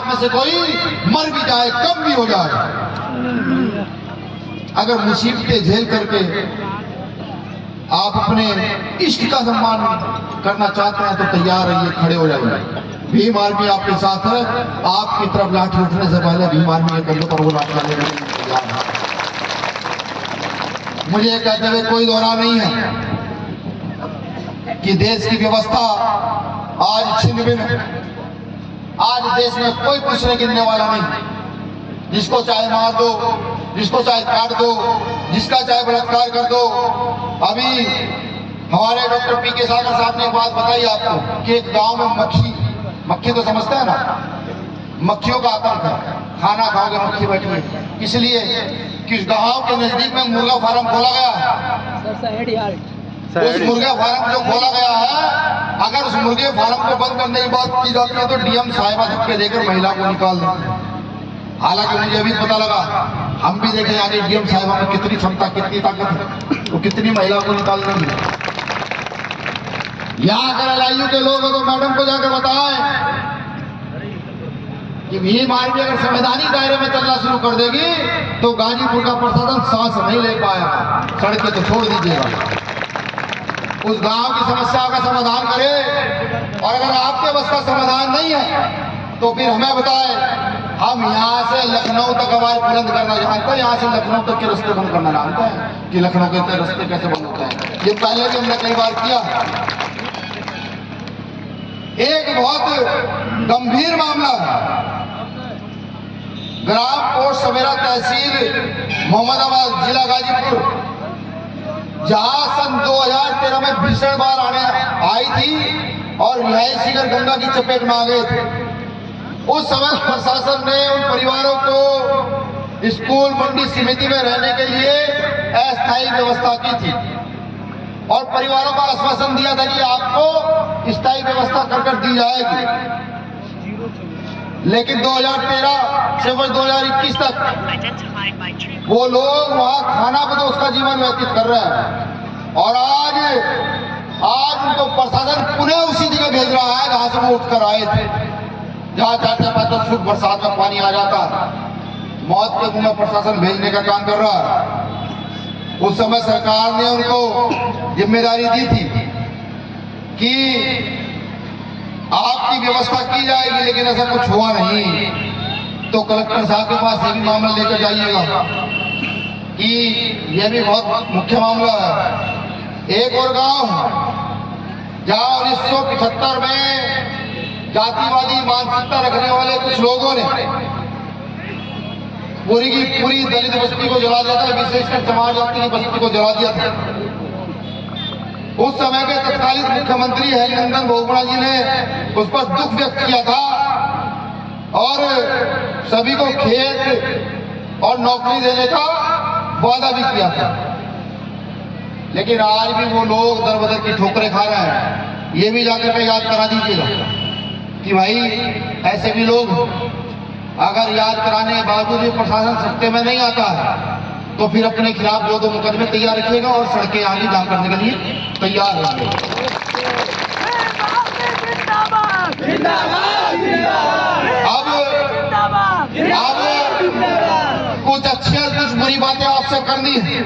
आप में से कोई मर भी जाए, कम भी हो जाए, अगर मुसीबतें झेल करके आप अपने इष्ट का सम्मान करना चाहते हैं तो तैयार रहिए, खड़े हो जाइए। भीम आर्मी आपके साथ है। आपकी तरफ लाठी उठने से पहले भीम आर्मी के कंधों पर वो लाठी डालने के लिए तैयार है। मुझे ये कहते हुए कोई दोहरा नहीं है कि देश की व्यवस्था आज छिन्न भिन्न है। आज देश में कोई पूछने गिनने वाला नहीं, जिसको चाहे मार दो, जिसको चाहे काट दो, जिसका चाहे बलात्कार कर दो। अभी हमारे डॉक्टर पी.के. सागर साहब ने एक बात बताई आपको कि एक गांव में मक्खी तो समझते हैं ना, मक्खियों का आतंक है, खाना खाओगे मक्खी बैठी है, इसलिए कि गांव के नजदीक में मुर्गा फार्म खोला गया है। उस मुर्गे फार्म जो खोला गया है, अगर उस मुर्गे फार्म को बंद करने की बात की जाती है तो डीएम साहिबा धक्के देकर महिला को निकाल देते हैं। हालांकि मुझे अभी पता लगा, हम भी देखें आगे डीएम साहिबा में कितनी क्षमता, कितनी ताकत है, वो कितनी महिला को निकाल देंगे। यहाँ अगर LIU के लोग हो तो मैडम को जाकर बताएं कि भीम आर्मी अगर संवैधानिक दायरे में चलना शुरू कर देगी तो गाजीपुर का प्रशासन सांस नहीं ले पाएगा, सड़कें तो छोड़ दीजिएगा। उस गांव की समस्या का समाधान करे, और अगर आपके बस का समाधान नहीं है तो फिर हमें बताएं। हम यहाँ से लखनऊ तक आवाज बुलंद करना जानते हैं, यहाँ से लखनऊ तक के रास्ते बंद करना जानते हैं कि लखनऊ के रास्ते कैसे बंद होते हैं। ये पहले भी हमने कई बार किया। एक बहुत गंभीर मामला है, ग्राम कोट सवेरा तहसील मोहम्मदाबाद जिला गाजीपुर, जहां सन 2013 में भीषण बाढ़ आई थी और रिहायशी घर गंगा की चपेट में आ गए थे। उस समय प्रशासन ने उन परिवारों को स्कूल मंडी समिति में रहने के लिए अस्थायी व्यवस्था की थी और परिवारों को आश्वासन दिया था कि आपको स्थायी व्यवस्था कर दी जाएगी। लेकिन 2013 से 2021 तक वो लोग वहां खाना बदोश का जीवन व्यतीत कर रहे हैं, और आज उनको प्रशासन पुनः उसी जगह भेज रहा है जहां से वो उठकर आए थे, जहां 4-5 फुट बरसात में पानी आ जाता, मौत के मुंह में प्रशासन भेजने का काम कर रहा है। उस समय सरकार ने उनको जिम्मेदारी दी थी कि आपकी व्यवस्था की जाएगी, लेकिन ऐसा कुछ हुआ नहीं। तो कलेक्टर साहब के पास ये भी मामला लेकर जाइएगा कि यह भी बहुत मुख्य मामला है। एक और गांव जहां 1975 में जातिवादी मानसिकता रखने वाले कुछ लोगों ने पूरी की पूरी दलित बस्ती को जला दिया था, विशेषकर समाज जाति की बस्ती को जला दिया था। उस समय के तत्कालीन मुख्यमंत्री हेमनंदन बहुगुणा जी ने उस पर दुख व्यक्त किया था और सभी को खेत और नौकरी देने का वादा भी किया था। लेकिन आज भी वो लोग दर बदर की ठोकरें खा रहे हैं। ये भी जाकर के याद करा दीजिएगा कि भाई ऐसे भी लोग अगर याद कराने के बावजूद भी प्रशासन सत्ते में नहीं आता है तो फिर अपने खिलाफ 2 मुकदमे तैयार रखिएगा और सड़कें आगे जाम करने के लिए तैयार रहेंगे। अब कुछ अच्छी और कुछ बुरी बातें आपसे करनी है,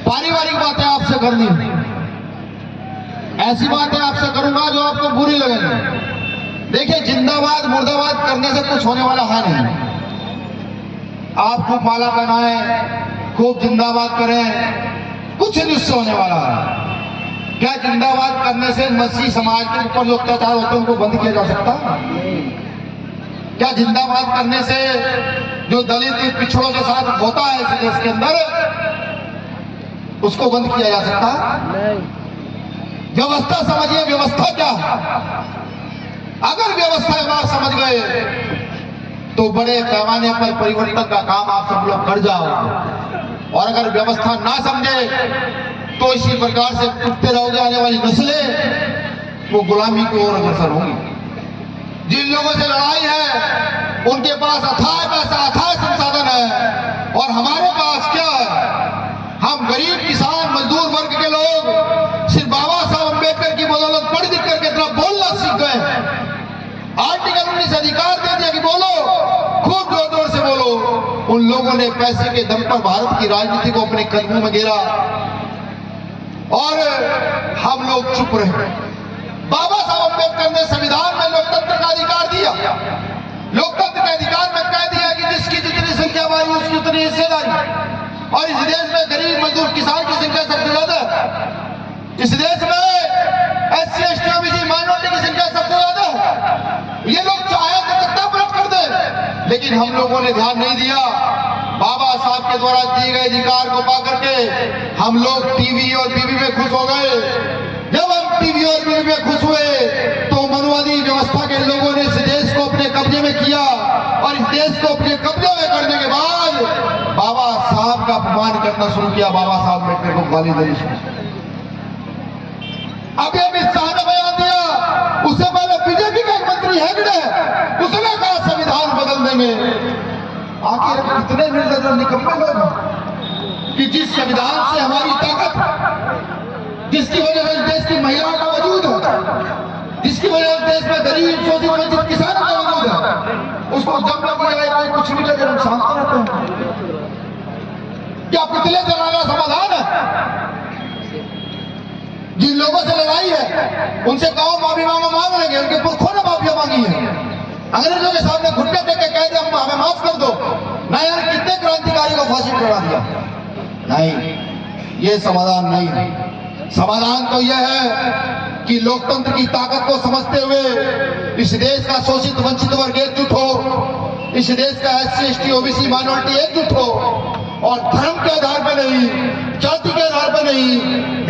पारिवारिक बातें आपसे करनी है। ऐसी बातें आपसे करूंगा जो आपको बुरी लगेंगी। देखिए, जिंदाबाद मुर्दाबाद करने से कुछ होने वाला है नहीं। आप खूब माला पहनाएं, खूब जिंदाबाद करें, कुछ नहीं उससे होने वाला है। क्या जिंदाबाद करने से मसीह समाज के ऊपर जो अत्याचार होते हैं उनको बंद किया जा सकता है? क्या जिंदाबाद करने से जो दलित पिछड़ों के साथ होता है इस देश के अंदर उसको बंद किया जा सकता है? व्यवस्था समझिए, व्यवस्था क्या है। अगर व्यवस्था एक बार समझ गए तो बड़े पैमाने पर परिवर्तन का काम आप सब लोग कर जाओ, और अगर व्यवस्था ना समझे तो इसी प्रकार से टूटते रहोगे। आने वाली नस्लें वो गुलामी की ओर अग्रसर होंगी। जिन लोगों से लड़ाई है उनके पास अथाह पैसा, अथाह संसाधन है, और हमारे पास क्या है? हम गरीब किसान मजदूर वर्ग के लोग सिर्फ बाबा साहब अम्बेडकर की बदौलत पढ़ लिख करके इतना बोलना सीख गए। आर्टिकल 19 अधिकार दे कि बोलो, खूब जोर जोर से बोलो। उन लोगों ने पैसे के दम पर भारत की राजनीति को अपने कदमों में गिरा और हम लोग चुप रहे। बाबा साहब अम्बेडकर ने संविधान में लोकतंत्र का अधिकार दिया। लोकतंत्र के अधिकार में कह दिया कि जिसकी जितनी संख्या बढ़ी उसकी उतनी हिस्सेदारी। और इस देश में गरीब मजदूर किसान की संख्या सबसे ज्यादा है। इस देश में SC ST OBC माइनॉरिटी की संख्या सबसे ज्यादा है। ये लोग चाहे तो तख्ता पलट कर दे, लेकिन हम लोगों ने ध्यान नहीं दिया। बाबा साहब के द्वारा दिए गए अधिकार को पा करके हम लोग टीवी और बीवी में खुश हो गए। जब हम टीवी और बीवी में खुश हुए तो मनुवादी व्यवस्था के लोगों ने इस देश को अपने कब्जे में किया और इस देश को अपने कब्जे में करने के बाद बाबा साहब का अपमान करना शुरू किया। बाबा साहब अम्बेडकर को गाली देनी शुरू की। अभी अमित शाह ने बयान दिया, उससे पहले बीजेपी का एक मंत्री हेगड़े उसने कहा संविधान बदलने में। आखिर कितने निर्दयी और निकम्मे लोग हैं कि जिस संविधान से हमारी ताकत, जिसकी वजह से देश की महिलाओं का वजूद है, जिसकी वजह से देश में गरीब शोषित वंचित किसानों का वजूद है, उसको जब लग जाए कोई कुछ भी लगे हम शांत रहते हैं। क्या पुतले जलाना समाधान है? जिन लोगों से लड़ाई है उनसे कहो माफी मांग लेंगे। उनके पुरखों ने माफिया मांगी है। अंग्रेजों के सामने घुटने टेक के कह दिया हमें माफ कर दो। ना यार कितने क्रांतिकारी को फांसी चढ़ा दिया। नहीं, ये समाधान नहीं है। समाधान तो यह है कि लोकतंत्र की ताकत को समझते हुए इस देश का शोषित वंचित वर्ग एकजुट हो, इस देश का SC ST OBC माइनॉरिटी एकजुट हो और धर्म के आधार पर नहीं, जाति के आधार पर नहीं,